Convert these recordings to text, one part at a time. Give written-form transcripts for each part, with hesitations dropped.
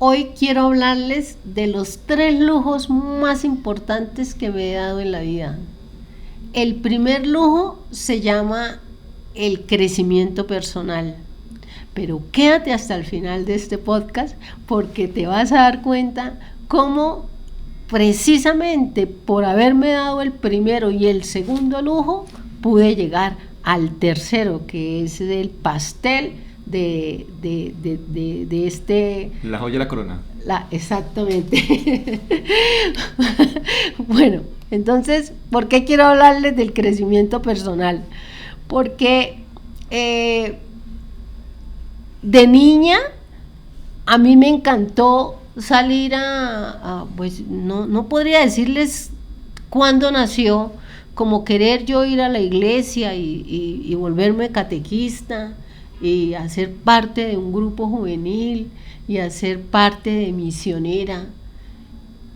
hoy quiero hablarles de los 3 lujos más importantes que me he dado en la vida. El primer lujo se llama el crecimiento personal. Pero quédate hasta el final de este podcast porque te vas a dar cuenta cómo precisamente por haberme dado el primero y el segundo lujo pude llegar al tercero, que es el pastel de este... La joya de la corona. Exactamente. Bueno, entonces, ¿por qué quiero hablarles del crecimiento personal? Porque de niña a mí me encantó salir pues no podría decirles cuándo nació, como querer yo ir a la iglesia y volverme catequista y hacer parte de un grupo juvenil y hacer parte de misionera.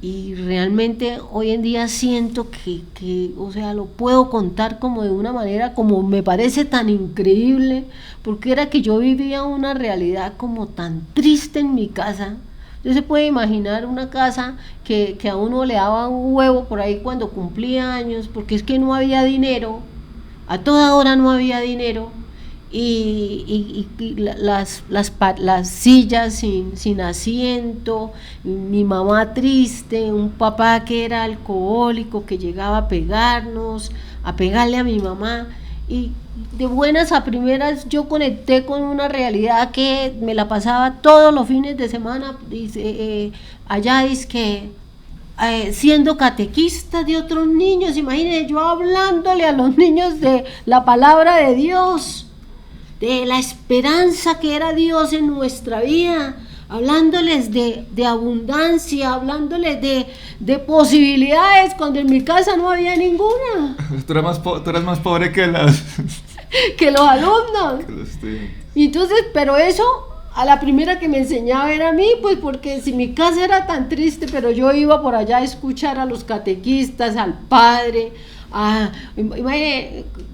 Y realmente hoy en día siento que, o sea, lo puedo contar como de una manera como me parece tan increíble, porque era que yo vivía una realidad como tan triste en mi casa. Usted se puede imaginar una casa que a uno le daba un huevo por ahí cuando cumplía años, porque es que no había dinero, a toda hora no había dinero. Y las sillas sin asiento, mi mamá triste, un papá que era alcohólico que llegaba a pegarle a mi mamá, y de buenas a primeras yo conecté con una realidad que me la pasaba todos los fines de semana allá siendo catequista de otros niños. Imagínense yo hablándole a los niños de la palabra de Dios, de la esperanza que era Dios en nuestra vida, hablándoles de abundancia, hablándoles de posibilidades, cuando en mi casa no había ninguna. Tú eras más pobre que que los alumnos. Que los estudiantes. Y entonces, pero eso a la primera que me enseñaba era a mí, pues porque si mi casa era tan triste, pero yo iba por allá a escuchar a los catequistas, al padre.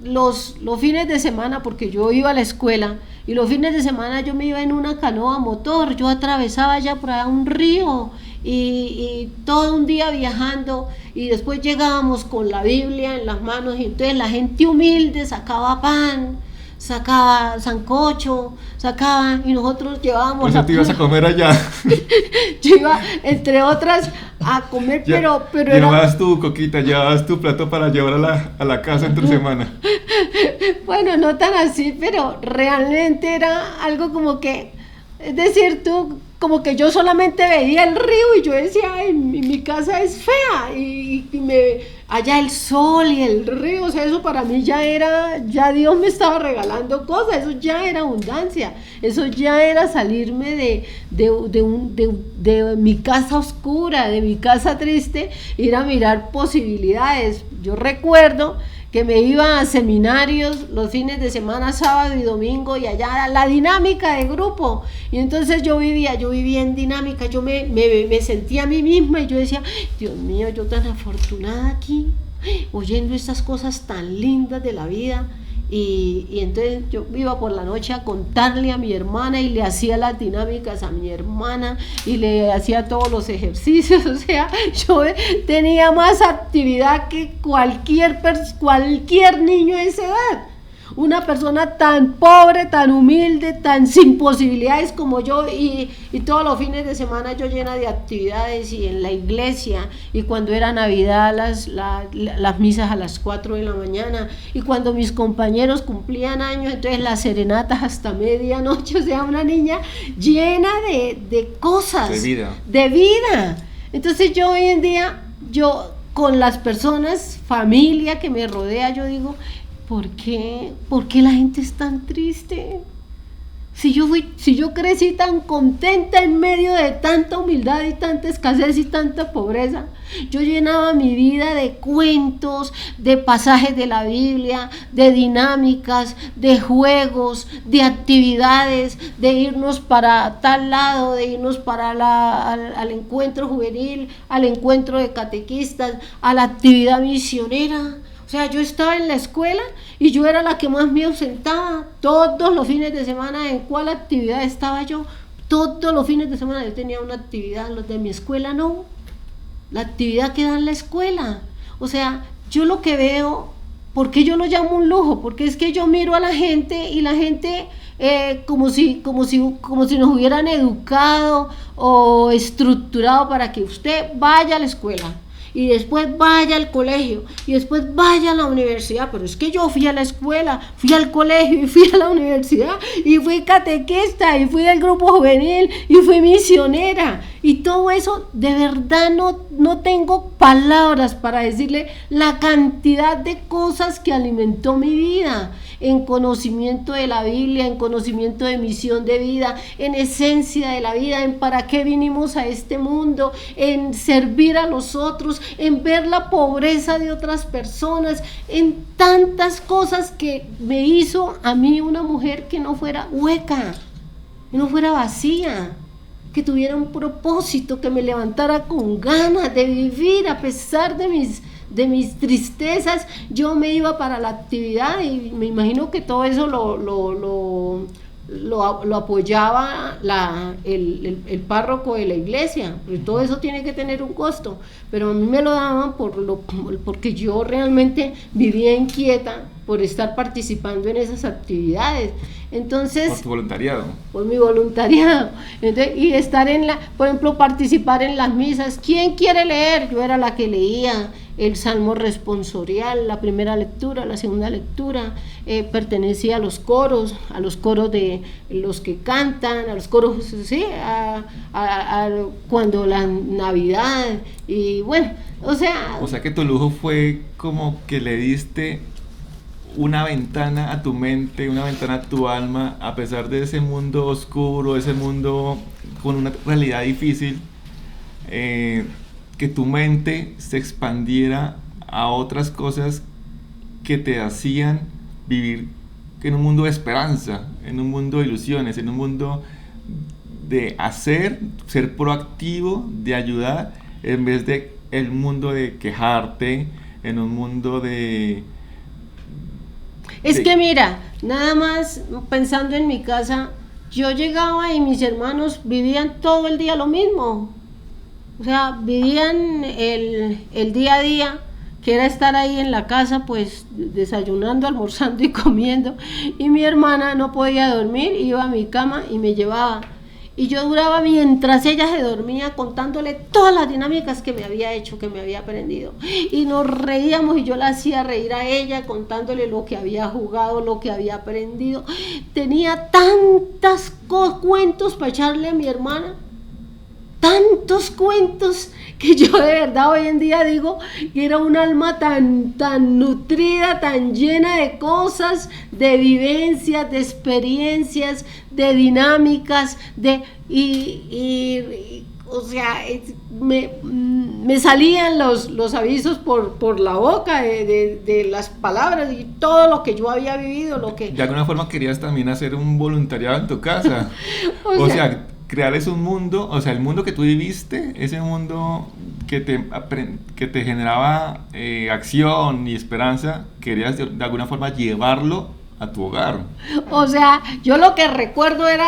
Los fines de semana, porque yo iba a la escuela y los fines de semana yo me iba en una canoa motor, yo atravesaba ya por allá un río y todo un día viajando, y después llegábamos con la Biblia en las manos, y entonces la gente humilde sacaba pan, sacaba sancocho, y nosotros llevábamos... Pues te ibas a comer allá. Yo iba, entre otras, a comer, pero llevabas tu coquita, llevabas tu plato para llevar a la casa entre semana. Bueno, no tan así, pero realmente era algo como que, es decir, como que yo solamente veía el río y yo decía, ay, mi casa es fea, y allá el sol y el río, o sea, eso para mí ya Dios me estaba regalando cosas, eso ya era abundancia, eso ya era salirme de mi casa oscura, de mi casa triste, ir a mirar posibilidades. Yo recuerdo que me iba a seminarios los fines de semana, sábado y domingo, y allá la dinámica de grupo, y entonces yo vivía en dinámica, yo me sentía a mí misma y yo decía, Dios mío, yo tan afortunada aquí, oyendo estas cosas tan lindas de la vida. Y entonces yo iba por la noche a contarle a mi hermana y le hacía las dinámicas a mi hermana y le hacía todos los ejercicios. O sea, yo tenía más actividad que cualquier niño de esa edad. Una persona tan pobre, tan humilde, tan sin posibilidades como yo, y todos los fines de semana yo llena de actividades, y en la iglesia, y cuando era Navidad las misas a las 4 de la mañana, y cuando mis compañeros cumplían años, entonces las serenatas hasta medianoche. O sea, una niña llena de cosas, de vida. Entonces yo hoy en día, con las personas, familia que me rodea, yo digo, ¿por qué la gente es tan triste? Si yo crecí tan contenta en medio de tanta humildad y tanta escasez y tanta pobreza, yo llenaba mi vida de cuentos, de pasajes de la Biblia, de dinámicas, de juegos, de actividades, de irnos para tal lado, de irnos para al encuentro juvenil, al encuentro de catequistas, a la actividad misionera. O sea, yo estaba en la escuela y yo era la que más me ausentaba todos los fines de semana. ¿En cuál actividad estaba yo? Todos los fines de semana yo tenía una actividad, los de mi escuela no, la actividad que da en la escuela. O sea, yo lo que veo, ¿por qué yo lo llamo un lujo? Porque es que yo miro a la gente y la gente como si nos hubieran educado o estructurado para que usted vaya a la escuela y después vaya al colegio y después vaya a la universidad. Pero es que yo fui a la escuela, fui al colegio y fui a la universidad y fui catequista y fui del grupo juvenil y fui misionera y todo eso. De verdad no tengo palabras para decirle la cantidad de cosas que alimentó mi vida, en conocimiento de la Biblia, en conocimiento de misión de vida, en esencia de la vida, en para qué vinimos a este mundo, en servir a los otros, en ver la pobreza de otras personas, en tantas cosas que me hizo a mí una mujer que no fuera hueca, que no fuera vacía, que tuviera un propósito, que me levantara con ganas de vivir a pesar de mis tristezas. Yo me iba para la actividad y me imagino que todo eso lo apoyaba el párroco de la iglesia, porque todo eso tiene que tener un costo, pero a mí me lo daban porque yo realmente vivía inquieta por estar participando en esas actividades. Entonces, por tu voluntariado. Por mi voluntariado. Entonces, y estar por ejemplo, participar en las misas. ¿Quién quiere leer? Yo era la que leía el Salmo responsorial, la primera lectura, la segunda lectura. Pertenecía a los coros de los que cantan, a los coros, sí, cuando la Navidad, y bueno, o sea que tu lujo fue como que le diste una ventana a tu mente, una ventana a tu alma, a pesar de ese mundo oscuro, ese mundo con una realidad difícil, que tu mente se expandiera a otras cosas que te hacían vivir en un mundo de esperanza, en un mundo de ilusiones, en un mundo de ser proactivo, de ayudar, en vez de el mundo de quejarte, en un mundo de... Es que mira, nada más pensando en mi casa, yo llegaba y mis hermanos vivían todo el día lo mismo. O sea, vivían el día a día, que era estar ahí en la casa, pues desayunando, almorzando y comiendo. Y mi hermana no podía dormir, iba a mi cama y me llevaba. Y yo duraba, mientras ella se dormía, contándole todas las dinámicas que me había hecho, que me había aprendido. Y nos reíamos y yo la hacía reír a ella, contándole lo que había jugado, lo que había aprendido. Tenía tantos cuentos para echarle a mi hermana, tantos cuentos, que yo de verdad hoy en día digo que era un alma tan nutrida, tan llena de cosas, de vivencias, de experiencias, de dinámicas, o sea, me salían los avisos por la boca de las palabras y todo lo que yo había vivido, De alguna forma querías también hacer un voluntariado en tu casa. o sea crear un mundo, o sea, el mundo que tú viviste, ese mundo que te generaba acción y esperanza, querías de alguna forma llevarlo a tu hogar. O sea, yo lo que recuerdo era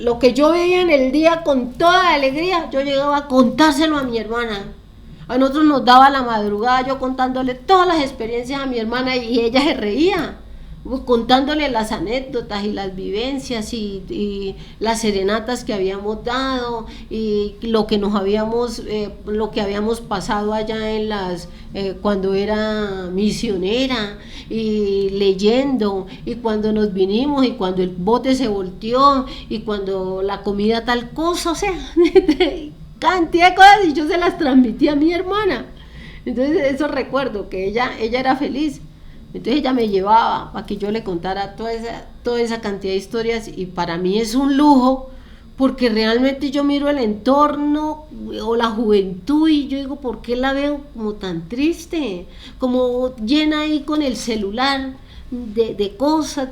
lo que yo vivía en el día con toda alegría. Yo llegaba a contárselo a mi hermana. A nosotros nos daba la madrugada yo contándole todas las experiencias a mi hermana y ella se reía, contándole las anécdotas y las vivencias y las serenatas que habíamos dado y lo que lo que habíamos pasado allá cuando era misionera, y leyendo, y cuando nos vinimos, y cuando el bote se volteó, y cuando la comida tal cosa, o sea, cantidad de cosas, y yo se las transmití a mi hermana. Entonces eso recuerdo, que ella era feliz. Entonces ella me llevaba para que yo le contara toda esa cantidad de historias, y para mí es un lujo, porque realmente yo miro el entorno o la juventud y yo digo, ¿por qué la veo como tan triste? Como llena ahí con el celular de cosas,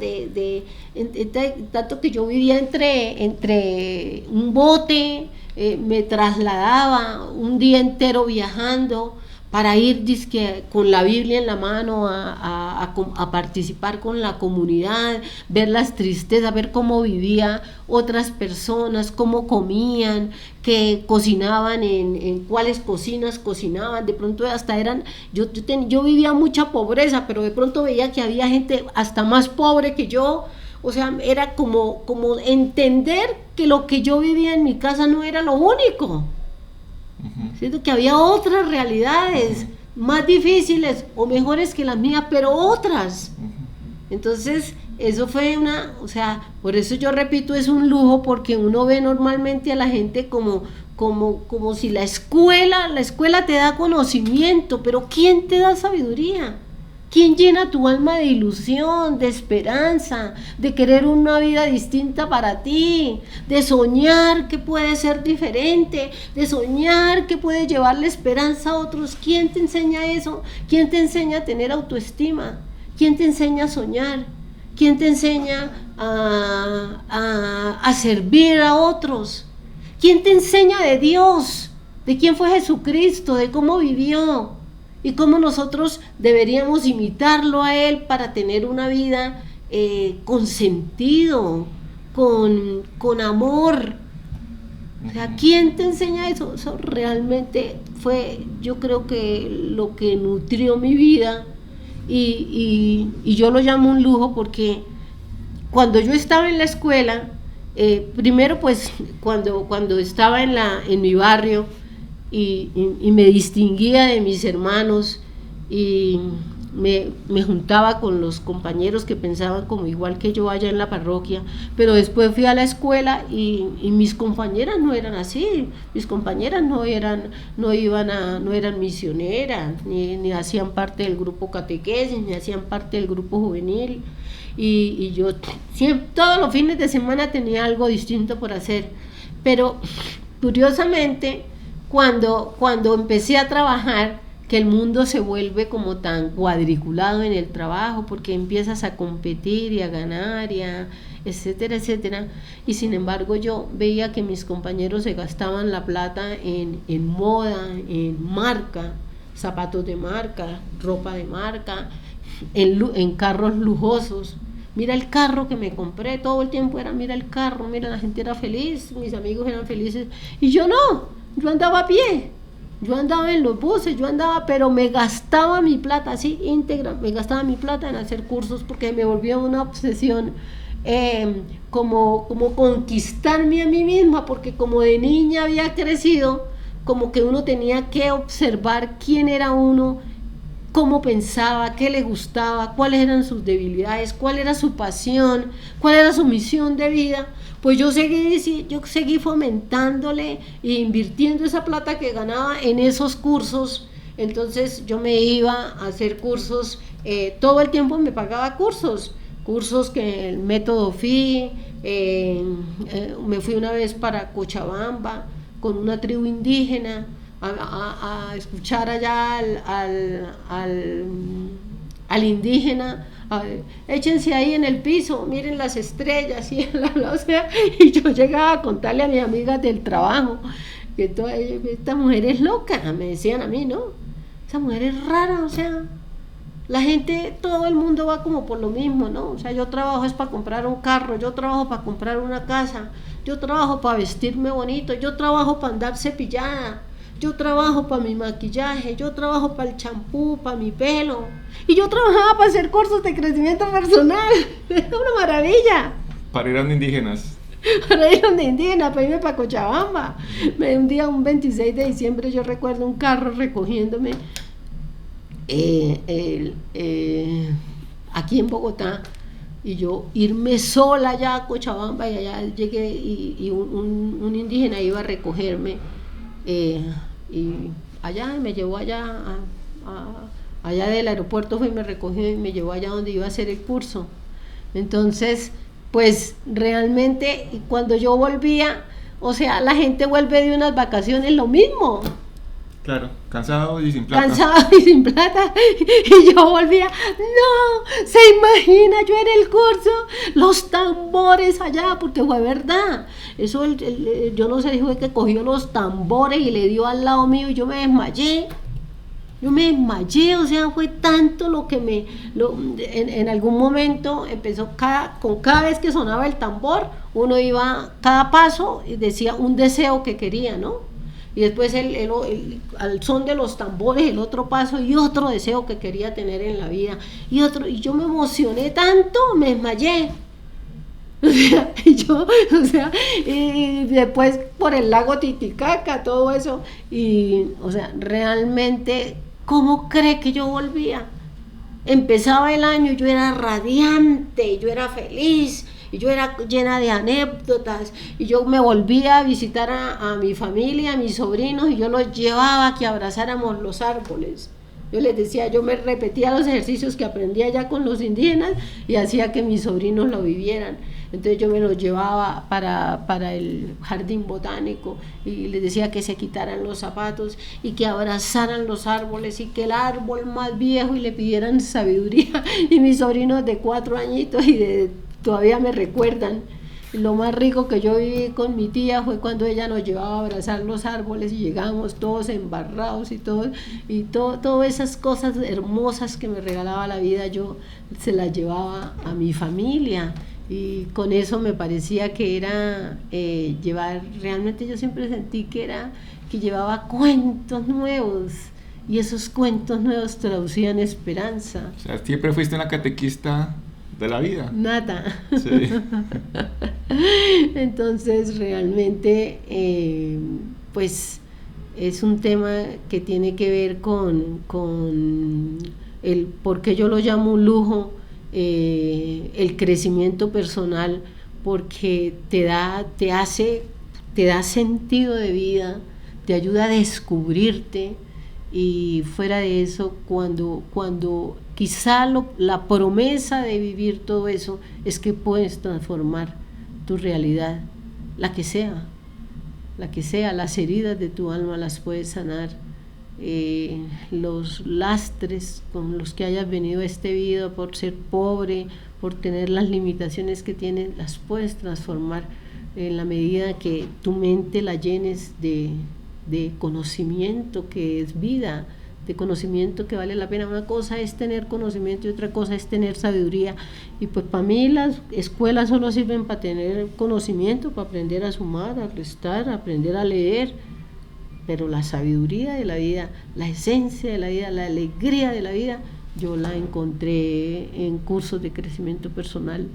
tanto que yo vivía entre un bote, me trasladaba un día entero viajando para ir dizque, con la Biblia en la mano a participar con la comunidad, ver las tristezas, ver cómo vivían otras personas, cómo comían, que cocinaban, en cuáles cocinas cocinaban, de pronto hasta eran, yo vivía mucha pobreza, pero de pronto veía que había gente hasta más pobre que yo. O sea, era como entender que lo que yo vivía en mi casa no era lo único. Siento que había otras realidades más difíciles o mejores que las mías, pero otras. Entonces, eso fue o sea, por eso yo repito, es un lujo, porque uno ve normalmente a la gente como si la escuela te da conocimiento, pero ¿quién te da sabiduría? ¿Quién llena tu alma de ilusión, de esperanza, de querer una vida distinta para ti, de soñar que puede ser diferente, de soñar que puede llevarle esperanza a otros? ¿Quién te enseña eso? ¿Quién te enseña a tener autoestima? ¿Quién te enseña a soñar? ¿Quién te enseña a servir a otros? ¿Quién te enseña de Dios? ¿De quién fue Jesucristo? ¿De cómo vivió? Y cómo nosotros deberíamos imitarlo a Él para tener una vida con sentido, con amor. O sea, ¿quién te enseña eso? Eso realmente fue, yo creo que lo que nutrió mi vida, y yo lo llamo un lujo, porque cuando yo estaba en la escuela, primero pues cuando estaba en mi barrio, y me distinguía de mis hermanos, y me juntaba con los compañeros que pensaban como igual que yo allá en la parroquia, pero después fui a la escuela y mis compañeras no eran así. Mis compañeras no eran misioneras, ni hacían parte del grupo catequesis, ni hacían parte del grupo juvenil, y yo siempre, todos los fines de semana tenía algo distinto por hacer. Pero curiosamente, cuando empecé a trabajar, que el mundo se vuelve como tan cuadriculado en el trabajo, porque empiezas a competir y a ganar, etcétera, etcétera, y sin embargo yo veía que mis compañeros se gastaban la plata en moda, en marca, zapatos de marca, ropa de marca, en carros lujosos. Mira el carro que me compré, todo el tiempo era mira el carro, mira, la gente era feliz, mis amigos eran felices, y yo no. Yo andaba a pie, yo andaba en los buses, pero me gastaba mi plata así íntegra, me gastaba mi plata en hacer cursos, porque me volvió una obsesión, como conquistarme a mí misma, porque como de niña había crecido, como que uno tenía que observar quién era uno, cómo pensaba, qué le gustaba, cuáles eran sus debilidades, cuál era su pasión, cuál era su misión de vida. Pues yo seguí fomentándole e invirtiendo esa plata que ganaba en esos cursos. Entonces yo me iba a hacer cursos, todo el tiempo me pagaba cursos que el método FI, me fui una vez para Cochabamba con una tribu indígena a escuchar allá al indígena. Échense ahí en el piso, miren las estrellas, o sea, y yo llegaba a contarle a mis amigas del trabajo que esta mujer es loca, me decían a mí, ¿no? Esa mujer es rara, o sea, la gente, todo el mundo va como por lo mismo, ¿no? O sea, yo trabajo es para comprar un carro, yo trabajo para comprar una casa, yo trabajo para vestirme bonito, yo trabajo para andar cepillada, yo trabajo para mi maquillaje, yo trabajo para el champú, para mi pelo, y yo trabajaba para hacer cursos de crecimiento personal. Era una maravilla. Para ir a donde indígenas. Para ir a donde indígenas, para irme para Cochabamba. Un día, un 26 de diciembre, yo recuerdo un carro recogiéndome aquí en Bogotá, y yo irme sola allá a Cochabamba, y allá llegué, y un indígena iba a recogerme, y allá me llevó allá del aeropuerto, fue y me recogió y me llevó allá donde iba a hacer el curso. Entonces, pues realmente cuando yo volvía, o sea, la gente vuelve de unas vacaciones lo mismo. Claro, cansado y sin plata. Y yo volvía, no, se imagina, yo en el curso, los tambores allá, porque fue verdad. Eso, yo no sé, dijo que cogió los tambores y le dio al lado mío y yo me desmayé. Yo me desmayé, o sea, fue tanto lo que en algún momento empezó, con cada vez que sonaba el tambor, uno iba, cada paso decía un deseo que quería, ¿no? Y después al son de los tambores, el otro paso y otro deseo que quería tener en la vida, y yo me emocioné tanto, me desmayé. Y después por el lago Titicaca, todo eso, y, o sea, realmente, ¿cómo cree que yo volvía? Empezaba el año, yo era radiante, yo era feliz, y yo era llena de anécdotas, y yo me volvía a visitar a mi familia, a mis sobrinos, y yo los llevaba a que abrazáramos los árboles. Yo les decía, yo me repetía los ejercicios que aprendí allá con los indígenas y hacía que mis sobrinos lo vivieran. Entonces yo me los llevaba para el jardín botánico y les decía que se quitaran los zapatos y que abrazaran los árboles y que el árbol más viejo y le pidieran sabiduría. Y mis sobrinos de 4 añitos todavía me recuerdan. Lo más rico que yo viví con mi tía fue cuando ella nos llevaba a abrazar los árboles y llegábamos todos embarrados y todas esas cosas hermosas que me regalaba la vida, yo se las llevaba a mi familia, y con eso me parecía que era llevar, realmente yo siempre sentí que llevaba cuentos nuevos, y esos cuentos nuevos traducían esperanza. O sea, siempre fuiste una catequista de la vida. Nada. Sí. Entonces realmente pues es un tema que tiene que ver con el por qué yo lo llamo un lujo, el crecimiento personal, porque te da sentido de vida, te ayuda a descubrirte. Y fuera de eso, cuando quizá la promesa de vivir todo eso es que puedes transformar tu realidad, la que sea, las heridas de tu alma las puedes sanar, los lastres con los que hayas venido a esta vida por ser pobre, por tener las limitaciones que tienes, las puedes transformar en la medida que tu mente la llenes de conocimiento que es vida, de conocimiento que vale la pena. Una cosa es tener conocimiento y otra cosa es tener sabiduría, y pues para mí las escuelas solo sirven para tener conocimiento, para aprender a sumar, a restar, a aprender a leer, pero la sabiduría de la vida, la esencia de la vida, la alegría de la vida, yo la encontré en cursos de crecimiento personal.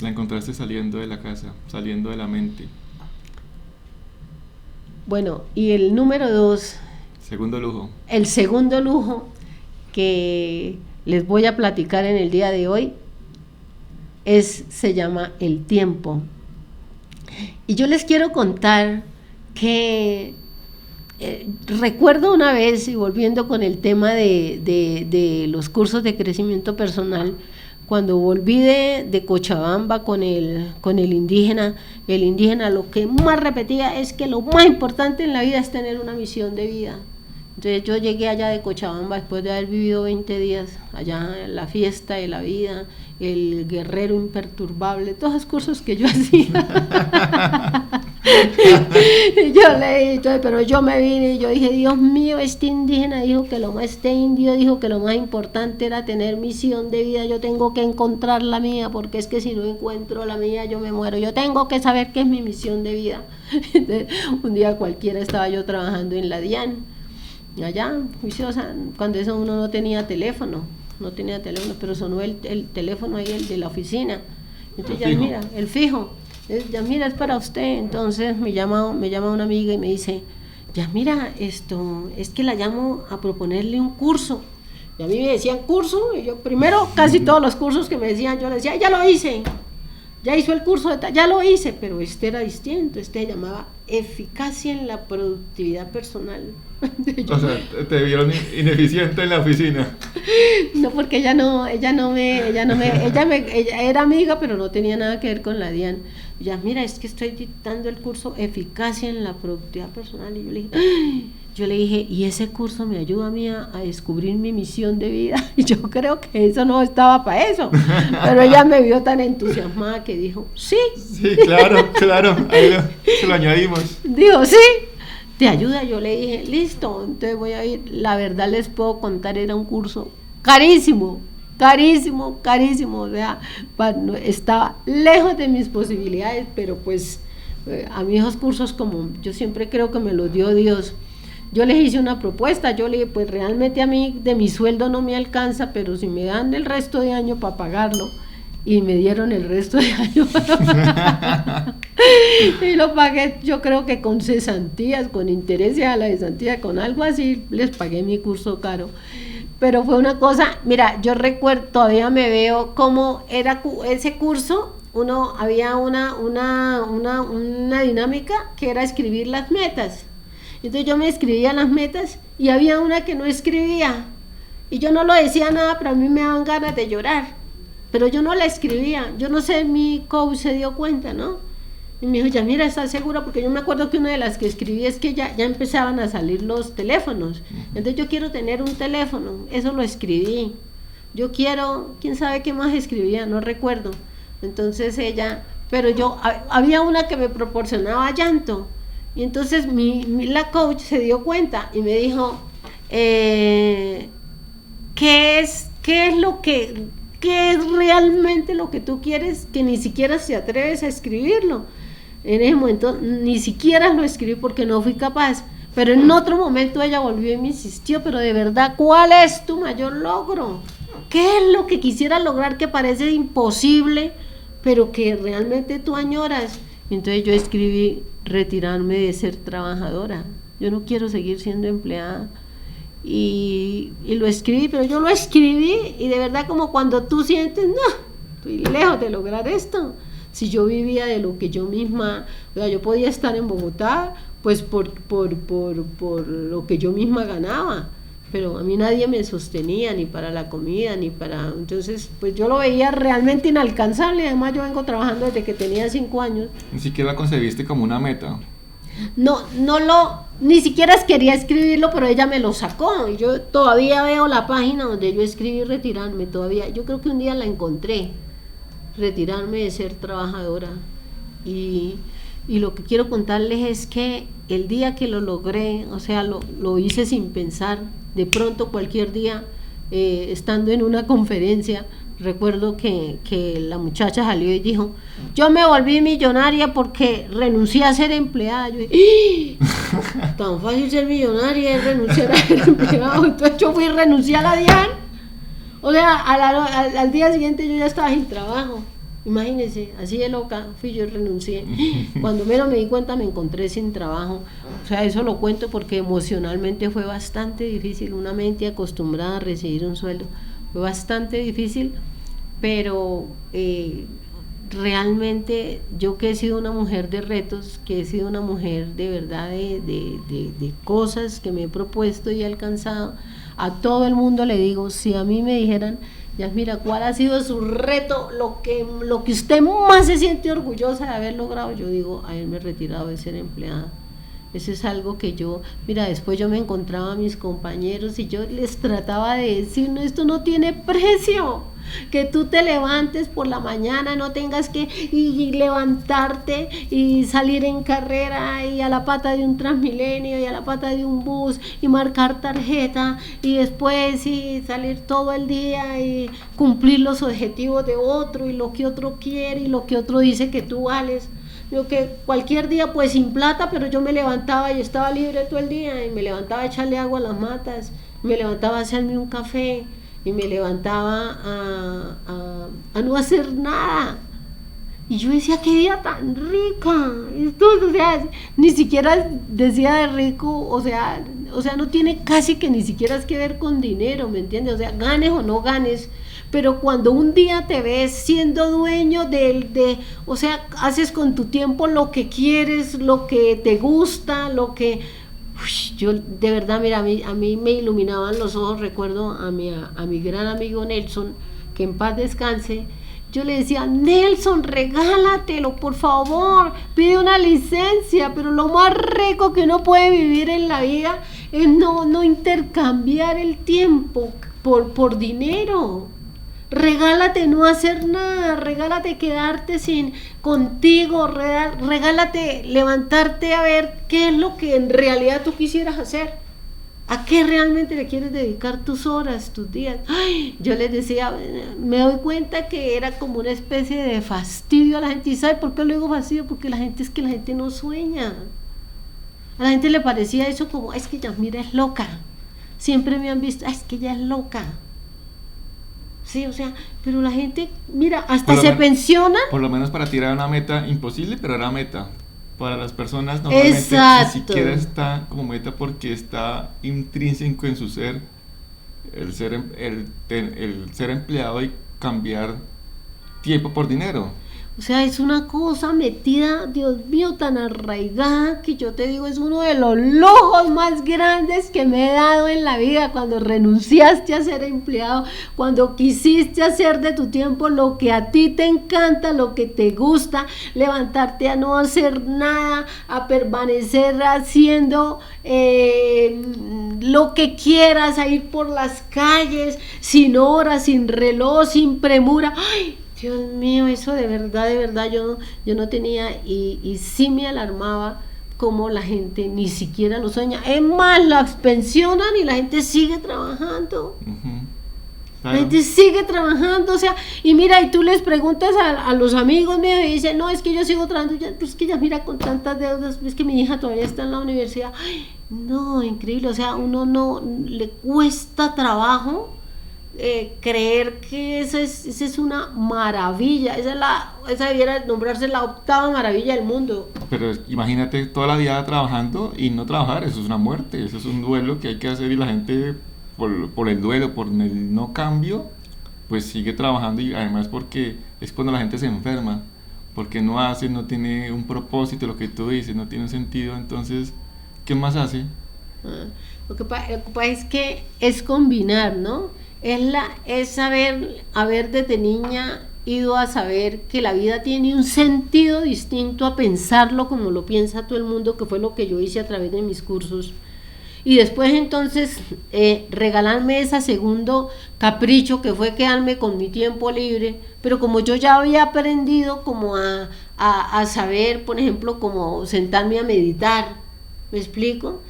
La encontraste saliendo de la casa, saliendo de la mente. Bueno, y el número 2. Segundo lujo. El segundo lujo que les voy a platicar en el día de hoy se llama el tiempo. Y yo les quiero contar que recuerdo una vez, y volviendo con el tema de los cursos de crecimiento personal, cuando volví de Cochabamba con el indígena, lo que más repetía es que lo más importante en la vida es tener una misión de vida. Entonces yo llegué allá de Cochabamba después de haber vivido 20 días allá en la fiesta de la vida, el guerrero imperturbable, todos los cursos que yo hacía. Pero yo me vine y yo dije, Dios mío, este indígena dijo que este indio dijo que lo más importante era tener misión de vida. Yo tengo que encontrar la mía, porque es que si no encuentro la mía yo me muero. Yo tengo que saber qué es mi misión de vida. Entonces, un día cualquiera estaba yo trabajando en la DIAN, allá, juiciosa, cuando eso uno no tenía teléfono, pero sonó el teléfono ahí, el de la oficina. Entonces ya mira, el fijo. Ya mira, es para usted. Entonces me llama una amiga y me dice, ya mira, es que la llamo a proponerle un curso. Y a mí me decían curso, y yo primero casi todos los cursos que me decían, yo le decía, ya lo hice, ya hizo el curso, ya lo hice, pero este era distinto, este se llamaba eficacia en la productividad personal. O sea, te vieron ineficiente en la oficina. No, porque ella era amiga, pero no tenía nada que ver con la DIAN. Ya, mira, es que estoy dictando el curso eficacia en la productividad personal. Y yo le dije, y ese curso me ayuda a mí a descubrir mi misión de vida. Y yo creo que eso no estaba para eso. Pero ella me vio tan entusiasmada que dijo, sí. Sí, claro, ahí se lo añadimos. Dijo, sí. ¿te ayuda? Yo le dije, listo, entonces voy a ir. La verdad les puedo contar, era un curso carísimo, carísimo, carísimo, o sea, estaba lejos de mis posibilidades, pero pues a mí esos cursos, como yo siempre creo que me los dio Dios. Yo les hice una propuesta, yo le dije, pues realmente a mí de mi sueldo no me alcanza, pero si me dan el resto de año para pagarlo, y me dieron el resto de año para pagarlo. Y lo pagué, yo creo que con cesantías, con intereses a la cesantía, con algo así, les pagué mi curso caro. Pero fue una cosa, mira, yo recuerdo, todavía me veo cómo era ese curso. Había una dinámica que era escribir las metas. Entonces yo me escribía las metas y había una que no escribía. Y yo no lo decía nada, pero a mí me daban ganas de llorar. Pero yo no la escribía. Yo no sé, mi coach se dio cuenta, ¿no? Y me dijo, ya mira, ¿estás segura? Porque yo me acuerdo que una de las que escribí es que ya empezaban a salir los teléfonos. Entonces yo quiero tener un teléfono. Eso lo escribí. Yo quiero, quién sabe qué más escribía, no recuerdo. Entonces había una que me proporcionaba llanto. Y entonces la coach se dio cuenta y me dijo, ¿qué es realmente lo que tú quieres? Que ni siquiera se atreves a escribirlo. En ese momento ni siquiera lo escribí porque no fui capaz. Pero en otro momento ella volvió y me insistió, pero de verdad, ¿cuál es tu mayor logro? ¿Qué es lo que quisieras lograr que parece imposible, pero que realmente tú añoras? Y entonces yo escribí, retirarme de ser trabajadora. Yo no quiero seguir siendo empleada. Y lo escribí, pero yo lo escribí y de verdad como cuando tú sientes, no, estoy lejos de lograr esto. Si yo vivía de lo que yo misma, o sea, yo podía estar en Bogotá, pues por lo que yo misma ganaba, pero a mí nadie me sostenía, ni para la comida, ni para... Entonces, pues yo lo veía realmente inalcanzable. Además, yo vengo trabajando desde que tenía 5 años. Ni siquiera concebiste como una meta. Ni siquiera quería escribirlo, pero ella me lo sacó. Y yo todavía veo la página donde yo escribí retirarme, todavía. Yo creo que un día la encontré, retirarme de ser trabajadora. Y lo que quiero contarles es que el día que lo logré, o sea, lo hice sin pensar. De pronto, cualquier día, estando en una conferencia, recuerdo que la muchacha salió y dijo, yo me volví millonaria porque renuncié a ser empleada. Yo dije, tan fácil ser millonaria es renunciar a ser empleado. Entonces yo fui y renuncié a la DIAN. O sea, al día siguiente yo ya estaba sin trabajo. Imagínense, así de loca fui yo y renuncié. Cuando menos me di cuenta me encontré sin trabajo. O sea, eso lo cuento porque emocionalmente fue bastante difícil. Una mente acostumbrada a recibir un sueldo fue bastante difícil, pero realmente yo, que he sido una mujer de retos, que he sido una mujer de verdad de cosas que me he propuesto y he alcanzado, a todo el mundo le digo, si a mí me dijeran, Yasmira, ¿cuál ha sido su reto, lo que usted más se siente orgullosa de haber logrado? Yo digo, haberme retirado de ser empleada. Eso es algo que mira, después yo me encontraba a mis compañeros y yo les trataba de decir, no, esto no tiene precio, que tú te levantes por la mañana, no tengas que y levantarte y salir en carrera y a la pata de un Transmilenio y a la pata de un bus y marcar tarjeta y después y salir todo el día y cumplir los objetivos de otro y lo que otro quiere y lo que otro dice que tú vales. Yo que cualquier día pues sin plata, pero yo me levantaba y estaba libre todo el día y me levantaba a echarle agua a las matas, me levantaba a hacerme un café y me levantaba a no hacer nada. Y yo decía, qué día tan rica. Esto, o sea, ni siquiera decía de rico, o sea, no tiene casi que ni siquiera es que ver con dinero, ¿me entiendes? O sea, ganes o no ganes, pero cuando un día te ves siendo dueño o sea, haces con tu tiempo lo que quieres, lo que te gusta, yo de verdad, mira, a mí me iluminaban los ojos. Recuerdo a mi gran amigo Nelson, que en paz descanse. Yo le decía, Nelson, regálatelo, por favor, pide una licencia, pero lo más rico que uno puede vivir en la vida es no intercambiar el tiempo por dinero. regálate no hacer nada, regálate quedarte contigo, regálate levantarte a ver qué es lo que en realidad tú quisieras hacer. ¿A qué realmente le quieres dedicar tus horas, tus días? Ay, yo les decía, me doy cuenta que era como una especie de fastidio a la gente. ¿Y sabe por qué lo digo fastidio? Porque la gente no sueña. A la gente le parecía eso como, es que Yasmira es loca. Siempre me han visto, es que ella es loca. Sí, o sea, pero la gente, mira, hasta se pensiona. Por lo menos para tirar una meta imposible, pero era meta. Para las personas normalmente Exacto. ni siquiera está como meta porque está intrínseco en su ser el ser empleado y cambiar tiempo por dinero. O sea, es una cosa metida, Dios mío, tan arraigada que yo te digo, es uno de los lujos más grandes que me he dado en la vida, cuando renunciaste a ser empleado, cuando quisiste hacer de tu tiempo lo que a ti te encanta, lo que te gusta, levantarte a no hacer nada, a permanecer haciendo lo que quieras, a ir por las calles, sin horas, sin reloj, sin premura. ¡Ay! Dios mío, eso de verdad yo no tenía, y sí me alarmaba cómo la gente ni siquiera lo sueña. Es más, las pensionan y la gente sigue trabajando. Uh-huh. Claro. La gente sigue trabajando, o sea, y mira, y tú les preguntas a los amigos míos y dicen, no, es que yo sigo trabajando, pues que ya mira, con tantas deudas, es que mi hija todavía está en la universidad. Ay, no, increíble, o sea, uno no le cuesta trabajo creer que esa es una maravilla, esa debiera nombrarse la 8ª maravilla del mundo. Pero imagínate toda la vida trabajando y no trabajar, eso es una muerte, eso es un duelo que hay que hacer, y la gente por el duelo, por el no cambio, pues sigue trabajando, y además porque es cuando la gente se enferma, porque no hace, no tiene un propósito, lo que tú dices, no tiene un sentido, entonces, ¿qué más hace? Lo que pasa es que es combinar, ¿no? Es saber, haber desde niña ido a saber que la vida tiene un sentido distinto a pensarlo como lo piensa todo el mundo, que fue lo que yo hice a través de mis cursos. Y después entonces regalarme ese segundo capricho que fue quedarme con mi tiempo libre, pero como yo ya había aprendido como a saber, por ejemplo, como sentarme a meditar, ¿me explico?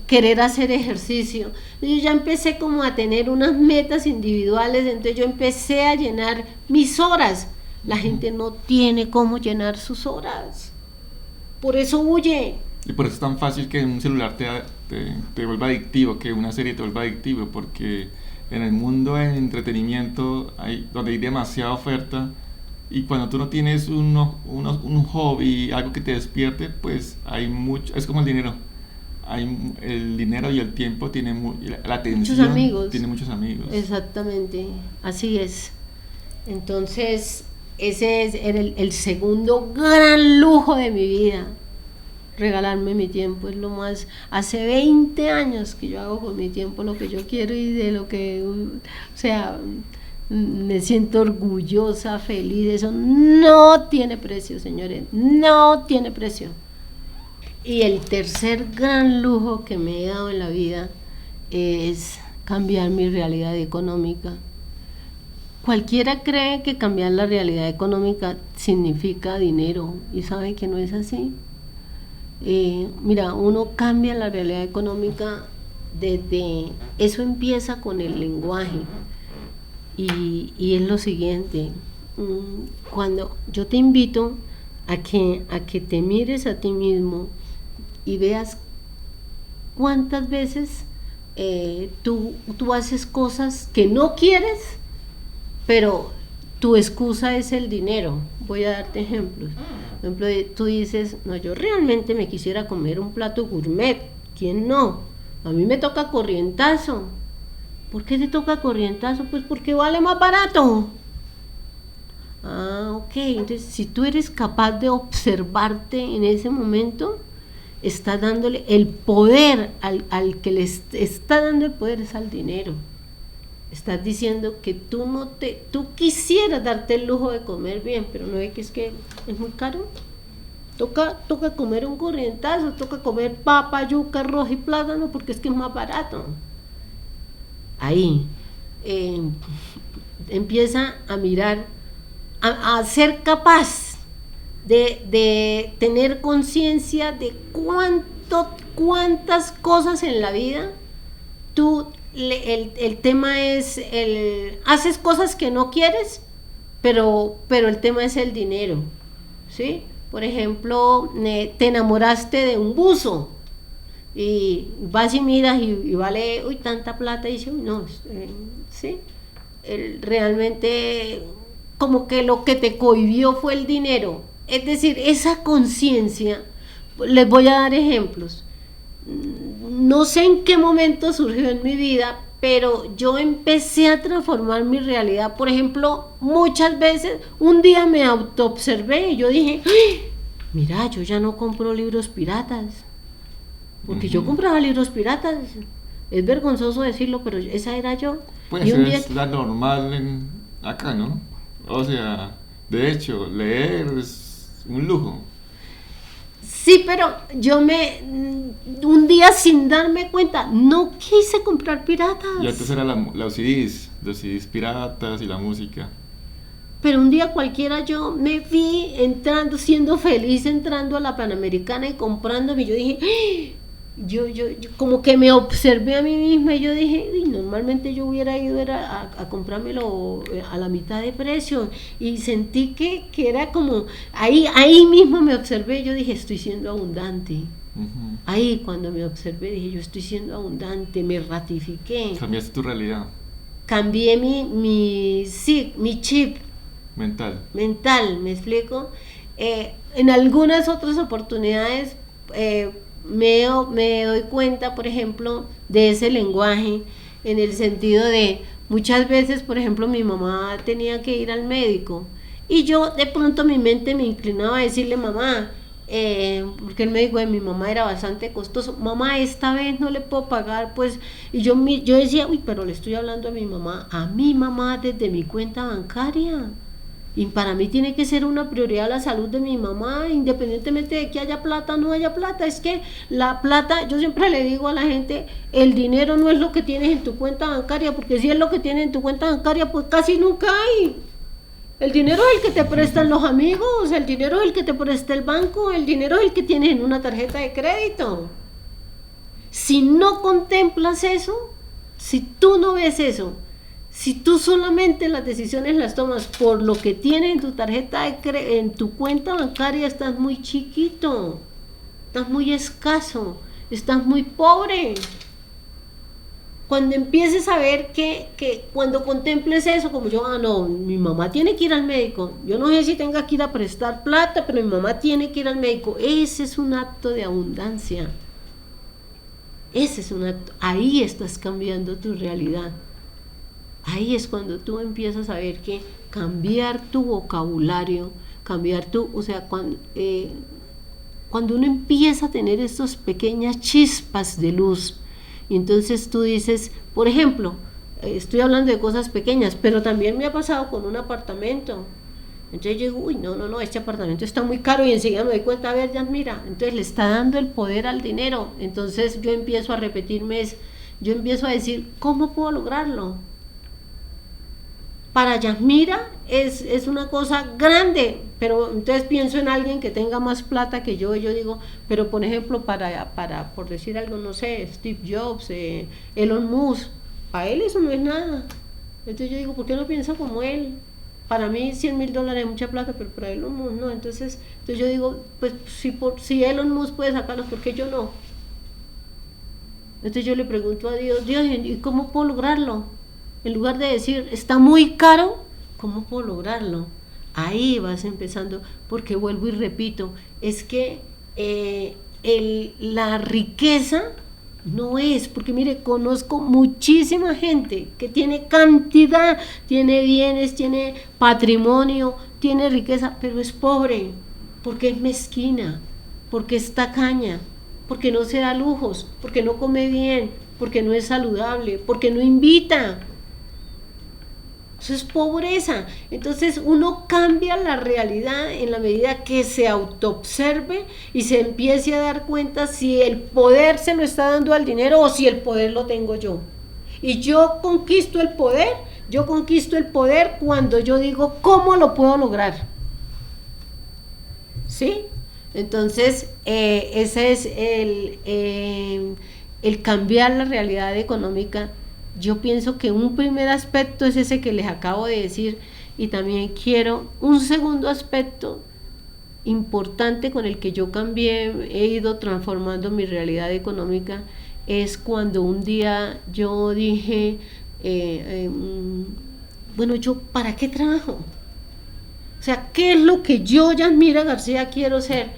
Querer hacer ejercicio. Yo ya empecé como a tener unas metas individuales, entonces yo empecé a llenar mis horas. La gente no tiene cómo llenar sus horas, por eso huye. Y por eso es tan fácil que un celular te vuelva adictivo, que una serie te vuelva adictivo, porque en el mundo del entretenimiento donde hay demasiada oferta, y cuando tú no tienes un hobby, algo que te despierte, pues hay mucho, es como el dinero. El dinero y el tiempo la atención, muchos amigos. Tiene muchos amigos. Exactamente, así es. Entonces, ese era el segundo gran lujo de mi vida. Regalarme mi tiempo es lo más. Hace 20 años que yo hago con mi tiempo lo que yo quiero, y de lo que, o sea, me siento orgullosa, feliz. Eso no tiene precio, señores, no tiene precio. Y el tercer gran lujo que me he dado en la vida es cambiar mi realidad económica. Cualquiera cree que cambiar la realidad económica significa dinero, y sabe que no es así. Mira, uno cambia la realidad económica eso empieza con el lenguaje, y es lo siguiente. Cuando yo te invito a que te mires a ti mismo y veas cuántas veces tú haces cosas que no quieres, pero tu excusa es el dinero. Voy a darte ejemplos. Por ejemplo, tú dices, no, yo realmente me quisiera comer un plato gourmet. ¿Quién no? A mí me toca corrientazo. ¿Por qué te toca corrientazo? Pues porque vale más barato. Ah, ok. Entonces, si tú eres capaz de observarte en ese momento, estás dándole el poder al que le está dando el poder es al dinero. Estás diciendo que tú quisieras darte el lujo de comer bien, pero no es que es muy caro. Toca comer un corrientazo, toca comer papa, yuca, arroz y plátano, porque es que es más barato. Ahí, empieza a mirar, a ser capaz de tener conciencia de cuántas cosas en la vida tú, el tema es, haces cosas que no quieres, pero el tema es el dinero, ¿sí? Por ejemplo, te enamoraste de un buzo y vas y miras y vale, uy, tanta plata, y dices, uy, no, ¿sí? Realmente como que lo que te cohibió fue el dinero. Es decir, esa conciencia, les voy a dar ejemplos. No sé en qué momento surgió en mi vida, pero yo empecé a transformar mi realidad. Por ejemplo, muchas veces, un día me autoobservé y yo dije, ¡ay! Mira, yo ya no compro libros piratas, porque yo compraba libros piratas. Es vergonzoso decirlo, pero esa era yo. Pues y un es la normal acá, ¿no? O sea, de hecho, leer es un lujo. Sí, pero yo un día sin darme cuenta, no quise comprar piratas. Y antes era los CDs piratas y la música. Pero un día cualquiera yo me vi entrando, siendo feliz, entrando a la Panamericana y comprándome. Yo dije, ¡ay! Yo como que me observé a mí misma y yo dije, normalmente yo hubiera ido a comprármelo a la mitad de precio, y sentí que era como, ahí mismo me observé y yo dije, estoy siendo abundante. Uh-huh. Ahí cuando me observé dije, yo estoy siendo abundante, me ratifiqué. Cambiaste tu realidad. Cambié mi chip mental, ¿me explico? En algunas otras oportunidades me doy cuenta, por ejemplo, de ese lenguaje, en el sentido de, muchas veces, por ejemplo, mi mamá tenía que ir al médico y yo de pronto mi mente me inclinaba a decirle, mamá, porque el médico de mi mamá era bastante costoso, mamá, esta vez no le puedo pagar, pues, y yo decía, uy, pero le estoy hablando a mi mamá desde mi cuenta bancaria. Y para mí tiene que ser una prioridad la salud de mi mamá, independientemente de que haya plata o no haya plata. Es que la plata, yo siempre le digo a la gente, el dinero no es lo que tienes en tu cuenta bancaria, porque si es lo que tienes en tu cuenta bancaria, pues casi nunca hay. El dinero es el que te prestan los amigos, el dinero es el que te presta el banco, el dinero es el que tienes en una tarjeta de crédito. Si no contemplas eso, si tú no ves eso, si tú solamente las decisiones las tomas por lo que tienes en tu tarjeta en tu cuenta bancaria, estás muy chiquito, estás muy escaso, estás muy pobre. Cuando empieces a ver que cuando contemples eso, como yo, no, mi mamá tiene que ir al médico, yo no sé si tenga que ir a prestar plata, pero mi mamá tiene que ir al médico, ese es un acto de abundancia. Ese es un acto, ahí estás cambiando tu realidad. Ahí es cuando tú empiezas a ver que cambiar tu vocabulario, o sea, cuando uno empieza a tener estas pequeñas chispas de luz, y entonces tú dices, por ejemplo, estoy hablando de cosas pequeñas, pero también me ha pasado con un apartamento. Entonces yo digo, uy, no, este apartamento está muy caro, y enseguida me doy cuenta, a ver, ya mira, entonces le está dando el poder al dinero. Entonces yo empiezo a decir, ¿cómo puedo lograrlo? Para Yasmira es una cosa grande, pero entonces pienso en alguien que tenga más plata que yo, y yo digo, pero por ejemplo, por decir algo, no sé, Steve Jobs, Elon Musk, para él eso no es nada. Entonces yo digo, ¿por qué no piensa como él? Para mí $100,000 es mucha plata, pero para Elon Musk no. Entonces yo digo, pues si Elon Musk puede sacarlos, ¿por qué yo no? Entonces yo le pregunto a Dios, ¿y cómo puedo lograrlo? En lugar de decir, está muy caro, ¿cómo puedo lograrlo? Ahí vas empezando, porque vuelvo y repito, es que la riqueza no es, porque mire, conozco muchísima gente que tiene cantidad, tiene bienes, tiene patrimonio, tiene riqueza, pero es pobre, porque es mezquina, porque es tacaña, porque no se da lujos, porque no come bien, porque no es saludable, porque no invita. Eso es pobreza. Entonces uno cambia la realidad en la medida que se autoobserve y se empiece a dar cuenta si el poder se lo está dando al dinero o si el poder lo tengo yo. Y yo conquisto el poder Yo conquisto el poder cuando yo digo cómo lo puedo lograr. ¿Sí? Entonces, ese es el cambiar la realidad económica. Yo pienso que un primer aspecto es ese que les acabo de decir, y también quiero un segundo aspecto importante con el que yo cambié, he ido transformando mi realidad económica, es cuando un día yo dije, bueno, ¿yo para qué trabajo? O sea, ¿qué es lo que yo, Yasmira García, quiero ser?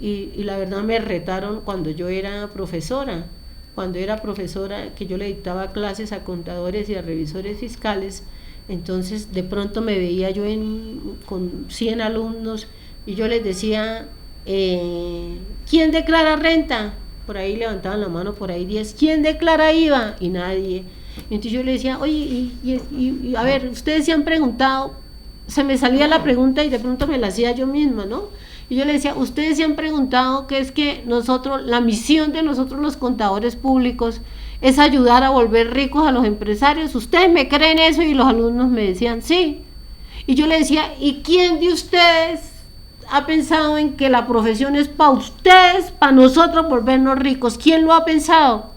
Y la verdad me retaron cuando yo era profesora. Cuando era profesora, que yo le dictaba clases a contadores y a revisores fiscales, entonces de pronto me veía yo con 100 alumnos y yo les decía, ¿quién declara renta? Por ahí levantaban la mano, por ahí 10. ¿Quién declara IVA? Y nadie. Entonces yo le decía, oye, y a ver, ustedes se han preguntado, se me salía la pregunta y de pronto me la hacía yo misma, ¿no? Y yo le decía, ustedes se han preguntado que es que nosotros, la misión de nosotros los contadores públicos es ayudar a volver ricos a los empresarios. ¿Ustedes me creen eso? Y los alumnos me decían, sí. Y yo le decía, ¿y quién de ustedes ha pensado en que la profesión es para ustedes, para nosotros volvernos ricos? ¿Quién lo ha pensado?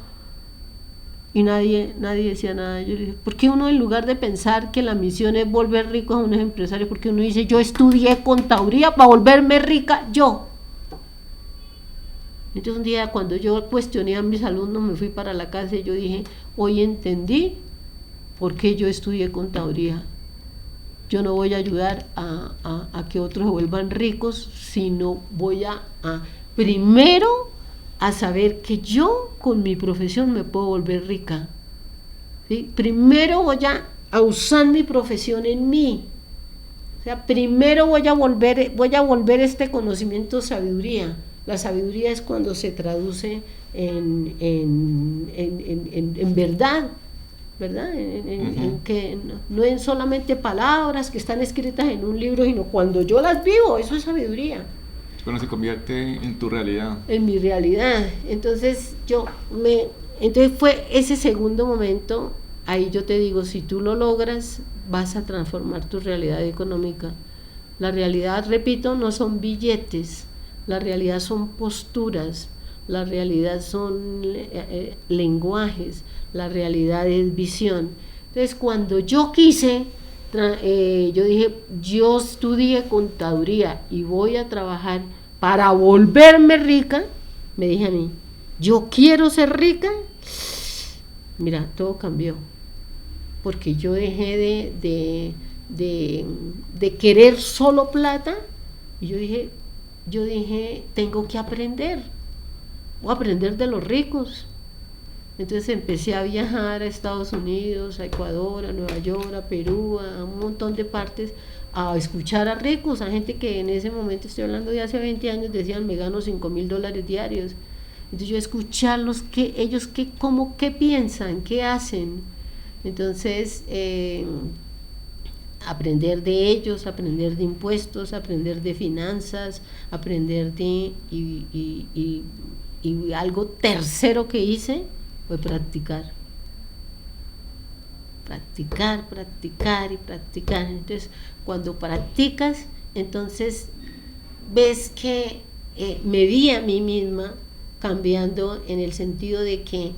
Y nadie decía nada. Yo le dije, ¿por qué uno en lugar de pensar que la misión es volver ricos a unos empresarios, porque uno dice, yo estudié contaduría para volverme rica yo? Entonces un día cuando yo cuestioné a mis alumnos, me fui para la casa y yo dije, hoy entendí por qué yo estudié contaduría. Yo no voy a ayudar a que otros se vuelvan ricos, sino voy a primero a saber que yo con mi profesión me puedo volver rica. ¿Sí? Primero voy a usar mi profesión en mí. O sea, primero voy a volver este conocimiento sabiduría. La sabiduría es cuando se traduce en verdad, ¿verdad? En que no es solamente palabras que están escritas en un libro, sino cuando yo las vivo, eso es sabiduría. Bueno, se convierte en tu realidad. En mi realidad. Entonces entonces fue ese segundo momento, ahí yo te digo, si tú lo logras, vas a transformar tu realidad económica. La realidad, repito, no son billetes, la realidad son posturas, la realidad son lenguajes, la realidad es visión. Entonces cuando yo quise, yo dije, yo estudié contaduría y voy a trabajar para volverme rica, me dije a mí, yo quiero ser rica. Mira, todo cambió, porque yo dejé de querer solo plata y yo dije, tengo que aprender, voy a aprender de los ricos. Entonces empecé a viajar a Estados Unidos, a Ecuador, a Nueva York, a Perú, a un montón de partes, a escuchar a ricos, a gente que en ese momento, estoy hablando de hace 20 años, decían, me gano $5,000 diarios. Entonces yo escucharlos, ellos qué piensan, qué hacen. Entonces aprender de ellos, aprender de impuestos, aprender de finanzas, aprender y algo tercero que hice fue practicar. Entonces cuando practicas, entonces ves que me vi a mí misma cambiando, en el sentido de que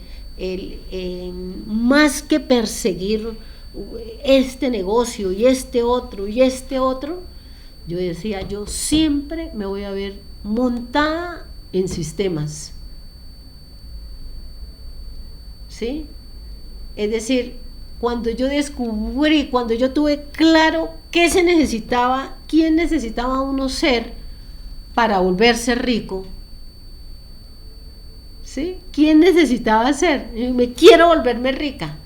más que perseguir este negocio y este otro, yo decía, yo siempre me voy a ver montada en sistemas, ¿sí? Es decir, cuando yo descubrí, cuando yo tuve claro qué se necesitaba, quién necesitaba uno ser para volverse rico, ¿sí? ¿Quién necesitaba ser? Quiero volverme rica.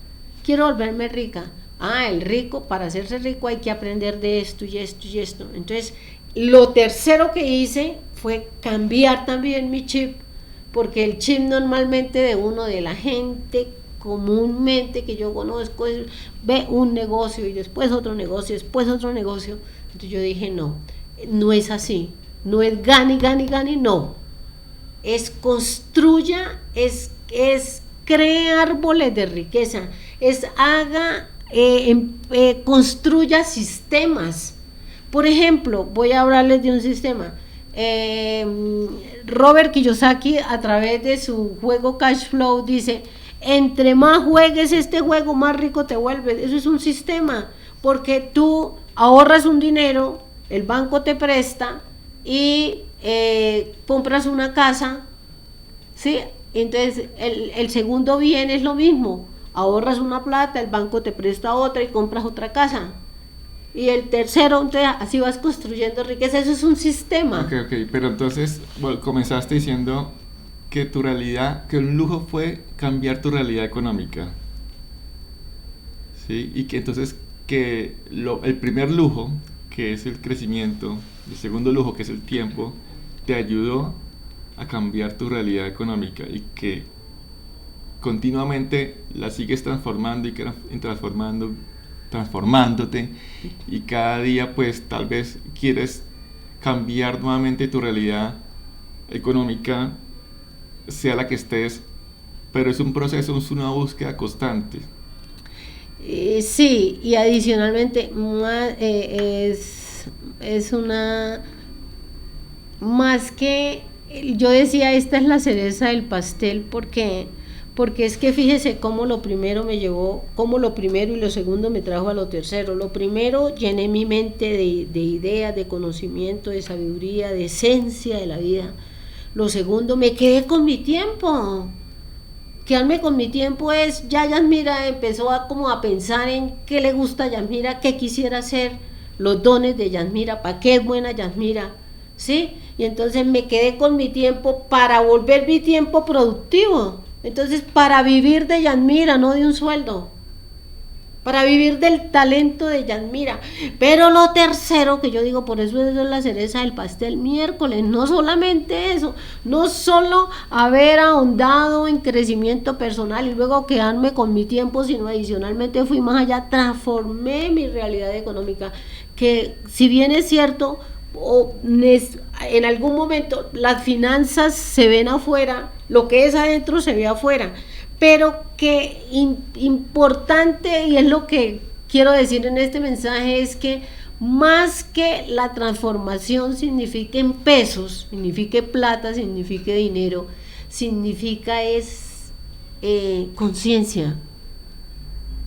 El rico, para hacerse rico hay que aprender de esto y esto y esto. Entonces, lo tercero que hice fue cambiar también mi chip, porque el chip normalmente de la gente comúnmente que yo conozco ve un negocio y después otro negocio, Entonces yo dije, no es así, no es gane, no, es construya, es cree árboles de riqueza, es haga construya sistemas. Por ejemplo, voy a hablarles de un sistema. Robert Kiyosaki, a través de su juego Cash Flow, dice: entre más juegues este juego, más rico te vuelves. Eso es un sistema, porque tú ahorras un dinero, el banco te presta y compras una casa, ¿sí? Entonces el segundo bien es lo mismo: ahorras una plata, el banco te presta otra y compras otra casa. Y el tercero, entonces así vas construyendo riqueza. Eso es un sistema. Ok, pero entonces comenzaste diciendo que tu realidad, que un lujo fue cambiar tu realidad económica, ¿sí? Y que entonces que el primer lujo, que es el crecimiento, el segundo lujo, que es el tiempo, te ayudó a cambiar tu realidad económica, y que continuamente la sigues transformando y transformándote, y cada día pues tal vez quieres cambiar nuevamente tu realidad económica, sea la que estés, pero es un proceso, es una búsqueda constante. Sí, y adicionalmente es una, más que, yo decía, esta es la cereza del pastel, porque es que fíjese cómo lo primero me llevó, cómo lo primero y lo segundo me trajo a lo tercero. Lo primero, llené mi mente de ideas, de conocimiento, de sabiduría, de esencia de la vida. Lo segundo, me quedé con mi tiempo. Quedarme con mi tiempo es, ya Yasmira empezó como a pensar en qué le gusta a Yasmira, qué quisiera hacer, los dones de Yasmira, para qué es buena Yasmira, ¿sí? Y entonces me quedé con mi tiempo para volver mi tiempo productivo. Entonces, para vivir de Yasmira, no de un sueldo, para vivir del talento de Yasmira. Pero lo tercero, que yo digo, por eso es la cereza del pastel, miércoles, no solamente eso, no solo haber ahondado en crecimiento personal y luego quedarme con mi tiempo, sino adicionalmente fui más allá, transformé mi realidad económica, que si bien es cierto, en algún momento las finanzas se ven afuera, lo que es adentro se ve afuera, pero que importante, y es lo que quiero decir en este mensaje, es que más que la transformación signifique en pesos, signifique plata, signifique dinero, significa es conciencia.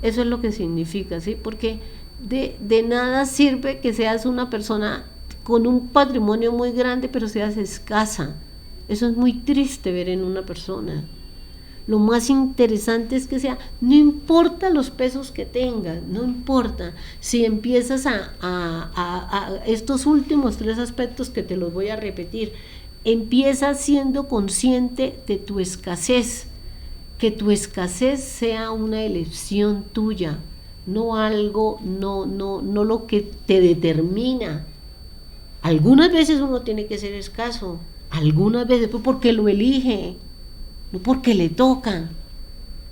Eso es lo que significa, ¿sí? Porque de nada sirve que seas una persona con un patrimonio muy grande pero seas escasa. Eso es muy triste ver en una persona. Lo más interesante es que sea, no importa los pesos que tengas, no importa, si empiezas a estos últimos 3 aspectos que te los voy a repetir, empieza siendo consciente de tu escasez, que tu escasez sea una elección tuya, no algo, no lo que te determina. Algunas veces uno tiene que ser escaso, algunas veces porque lo elige, no porque le toca.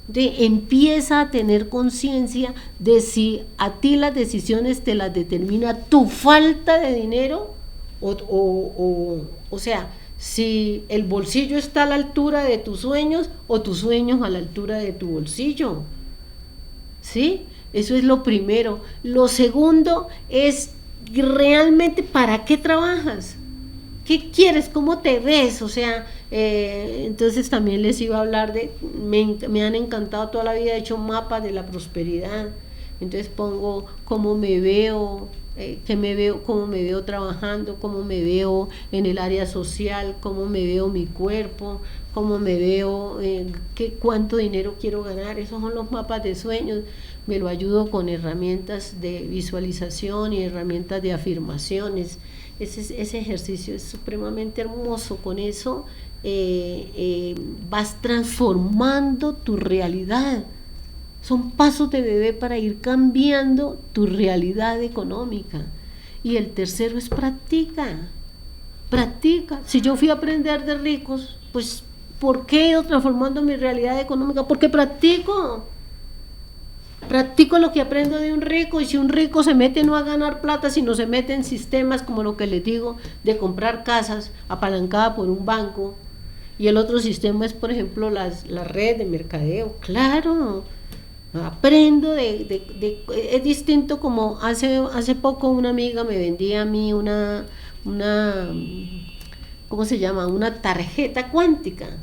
Entonces, empieza a tener conciencia de si a ti las decisiones te las determina tu falta de dinero o sea, si el bolsillo está a la altura de tus sueños o tus sueños a la altura de tu bolsillo. ¿Sí? Eso es lo primero. Lo segundo es realmente para qué trabajas. ¿Qué quieres? ¿Cómo te ves? O sea, entonces también les iba a hablar de, me han encantado toda la vida, he hecho mapas de la prosperidad, entonces pongo cómo me veo, cómo me veo trabajando, cómo me veo en el área social, cómo me veo mi cuerpo, cómo me veo, cuánto dinero quiero ganar. Esos son los mapas de sueños. Me lo ayudo con herramientas de visualización y herramientas de afirmaciones. Ese ejercicio es supremamente hermoso. Con eso vas transformando tu realidad. Son pasos de bebé para ir cambiando tu realidad económica. Y el tercero es practica. Si yo fui a aprender de ricos, pues ¿por qué he ido transformando mi realidad económica? Porque practico lo que aprendo de un rico. Y si un rico se mete no a ganar plata, sino se mete en sistemas como lo que les digo, de comprar casas apalancada por un banco, y el otro sistema es, por ejemplo, la red de mercadeo. Claro, Aprendo es distinto como hace poco una amiga me vendía a mí una, ¿cómo se llama? Una tarjeta cuántica.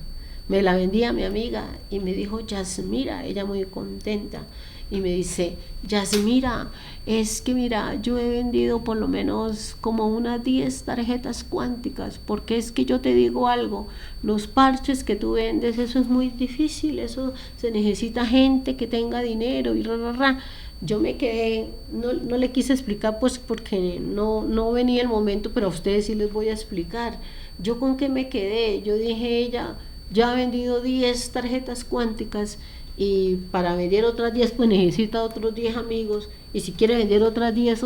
Me la vendía mi amiga y me dijo, Yasmira, ella muy contenta, y me dice, Yasmira, es que mira, yo he vendido por lo menos como unas 10 tarjetas cuánticas, porque es que yo te digo algo, los parches que tú vendes, eso es muy difícil, eso se necesita gente que tenga dinero y ra. Yo me quedé, no le quise explicar pues porque no venía el momento, pero a ustedes sí les voy a explicar. Yo con qué me quedé, yo dije, ella ya ha vendido 10 tarjetas cuánticas y para vender otras 10 pues necesita otros 10 amigos, y si quiere vender otros 10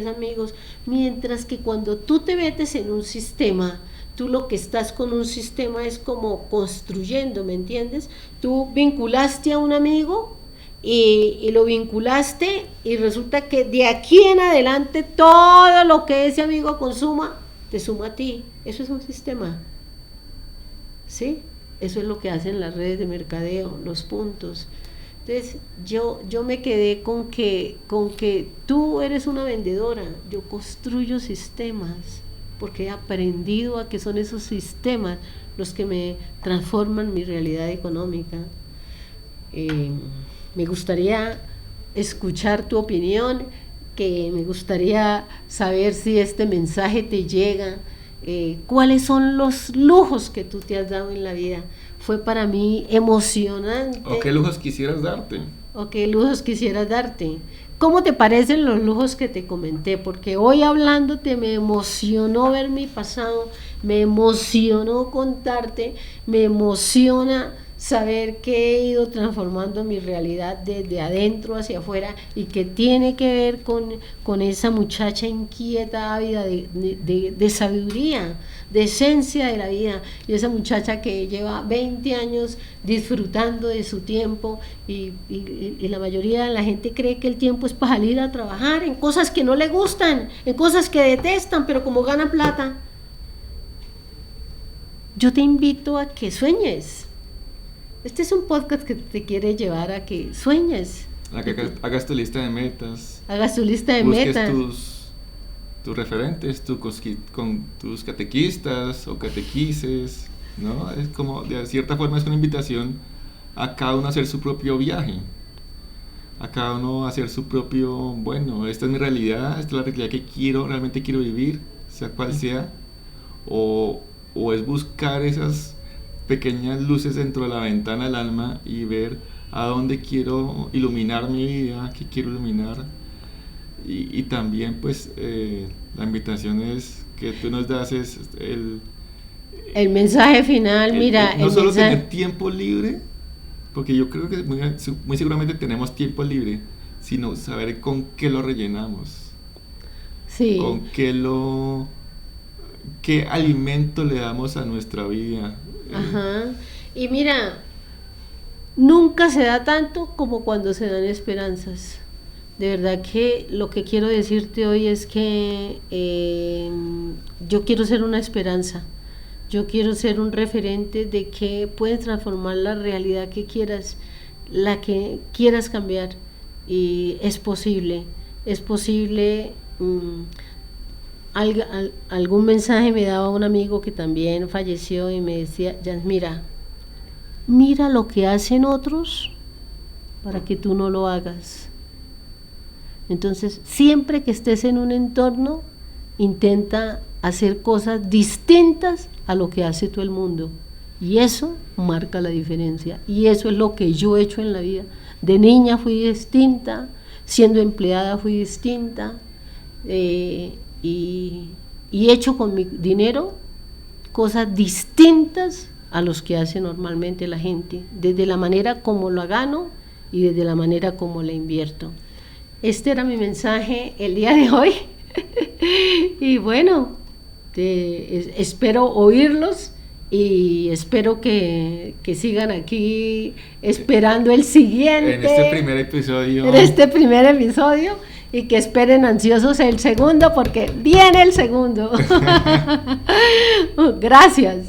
amigos, mientras que cuando tú te metes en un sistema, tú lo que estás con un sistema es como construyendo, ¿me entiendes? Tú vinculaste a un amigo y lo vinculaste y resulta que de aquí en adelante todo lo que ese amigo consuma te suma a ti. Eso es un sistema, ¿sí? Eso es lo que hacen las redes de mercadeo, los puntos. Entonces yo me quedé con que tú eres una vendedora. Yo construyo sistemas porque he aprendido a que son esos sistemas los que me transforman mi realidad económica. Me gustaría escuchar tu opinión, que me gustaría saber si este mensaje te llega. ¿Cuáles son los lujos que tú te has dado en la vida? Fue para mí emocionante. ¿O qué lujos quisieras darte? ¿O qué lujos quisieras darte? ¿Cómo te parecen los lujos que te comenté? Porque hoy hablándote me emocionó ver mi pasado, me emocionó contarte, me emociona saber que he ido transformando mi realidad desde adentro hacia afuera, y que tiene que ver con esa muchacha inquieta, ávida de sabiduría, de esencia de la vida, y esa muchacha que lleva 20 años disfrutando de su tiempo, y la mayoría de la gente cree que el tiempo es para salir a trabajar en cosas que no le gustan, en cosas que detestan, pero como ganan plata. Yo te invito a que sueñes. Este es un podcast que te quiere llevar a que sueñes. A que hagas tu lista de metas. Hagas tu lista de busques metas. Tus referentes, con tus catequistas o catequises, ¿no? Es como, de cierta forma, es una invitación a cada uno a hacer su propio viaje. A cada uno a hacer su propio, bueno, esta es mi realidad, esta es la realidad que realmente quiero vivir, sea cual sea. O es buscar esas pequeñas luces dentro de la ventana del alma y ver a dónde quiero iluminar mi vida, qué quiero iluminar. Y también pues la invitación es que tú nos das el mensaje final. Mira, no solo tener tiempo libre, porque yo creo que muy seguramente tenemos tiempo libre, sino saber con qué lo rellenamos. Sí. Con qué alimento le damos a nuestra vida. Ajá. Y mira, nunca se da tanto como cuando se dan esperanzas. De verdad que lo que quiero decirte hoy es que yo quiero ser una esperanza. Yo quiero ser un referente de que puedes transformar la realidad que quieras, la que quieras cambiar. Y es posible. Es posible. Algún mensaje me daba un amigo que también falleció y me decía, mira lo que hacen otros para que tú no lo hagas. Entonces, siempre que estés en un entorno, intenta hacer cosas distintas a lo que hace todo el mundo, y eso marca la diferencia. Y eso es lo que yo he hecho en la vida. De niña fui distinta, siendo empleada fui distinta, y he hecho con mi dinero cosas distintas a los que hace normalmente la gente, desde la manera como lo gano y desde la manera como la invierto. Este era mi mensaje el día de hoy. Y bueno, espero oírlos y espero que sigan aquí esperando el siguiente. En este primer episodio. Y que esperen ansiosos el segundo, porque viene el segundo. Gracias.